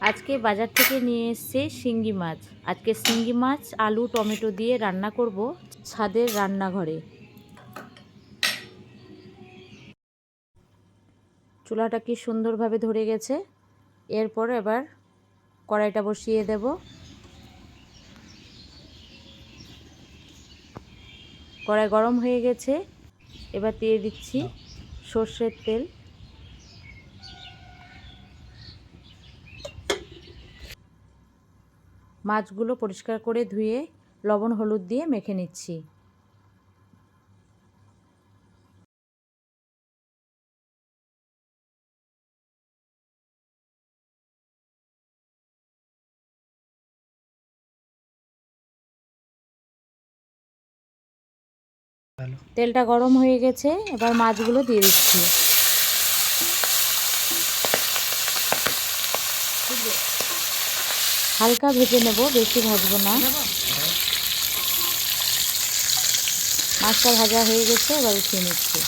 আজকে বাজার থেকে নিয়ে এসেছে শিঙ্গি মাছ। আজকে শিঙ্গি মাছ আলু টমেটো দিয়ে রান্না করব ছাদের রান্নাঘরে। চুলাটা কি সুন্দরভাবে ধরে গেছে। এরপর এবার কড়াইটা বসিয়ে দেব। কড়াই গরম হয়ে গেছে, এবার দিয়ে দিচ্ছি সর্ষের তেল। মাছগুলো পরিষ্কার করে ধুয়ে লবণ হলুদ দিয়ে মেখে নিচ্ছি। তেলটা গরম হয়ে গেছে, এবার মাছগুলো দিয়ে দিচ্ছি। হালকা ভেজে নেব, বেশি ভাজবো না। মাছটা ভাজা হয়ে গেছে, এবার উঠিয়ে নিচ্ছি।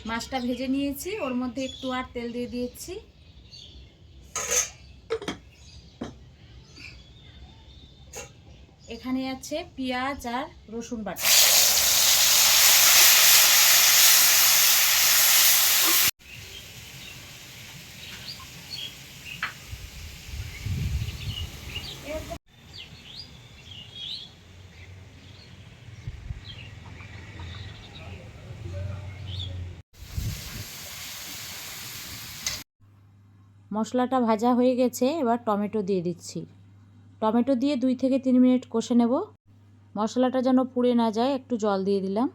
মাছটা ভেজে নিয়েছি, ওর মধ্যে একটু আর তেল দিয়ে দিয়েছি। এখানে আছে পেঁয়াজ আর রসুন বাটা। মশলাটা ভাজা হয়ে গেছে, এবার টমেটো দিয়ে দিচ্ছি। টমেটো দিয়ে 2 থেকে 3 মিনিট কষে নেব। মশলাটা যেন পুড়ে না যায়, একটু জল দিয়ে দিলাম।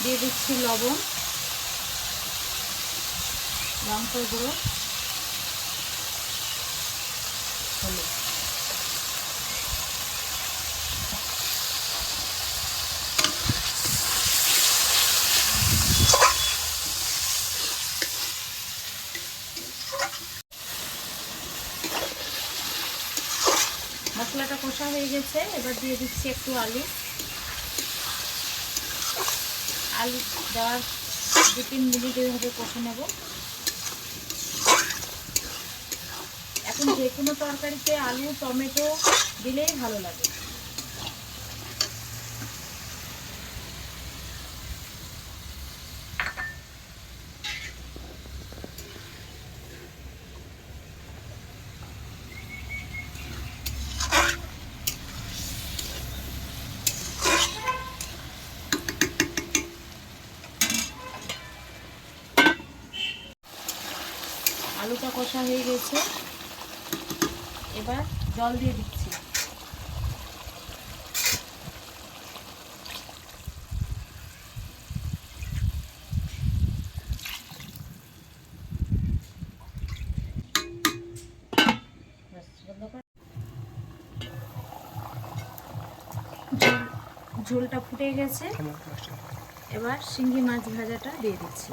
দিয়ে দিচ্ছি লবণ, লঙ্কার গুঁড়ো, হলুদ। মশলাটা কষা হয়ে গেছে, এবার দিয়ে দিচ্ছি একটু আলু। আলু দেওয়ার 2-3 মিনিট এভাবে কষে নেব। এখন যে কোনো তরকারিতে আলু টমেটো দিলেই ভালো লাগে। আলুটা কষা হয়ে গেছে, এবার জল দিয়ে দিচ্ছি। ঝোলটা ফুটে গেছে, এবার শিঙ্গি মাছ ভাজাটা দিয়ে দিচ্ছি।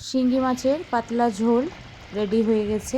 শিঙ্গি মাছের পাতলা ঝোল রেডি হয়ে গেছে।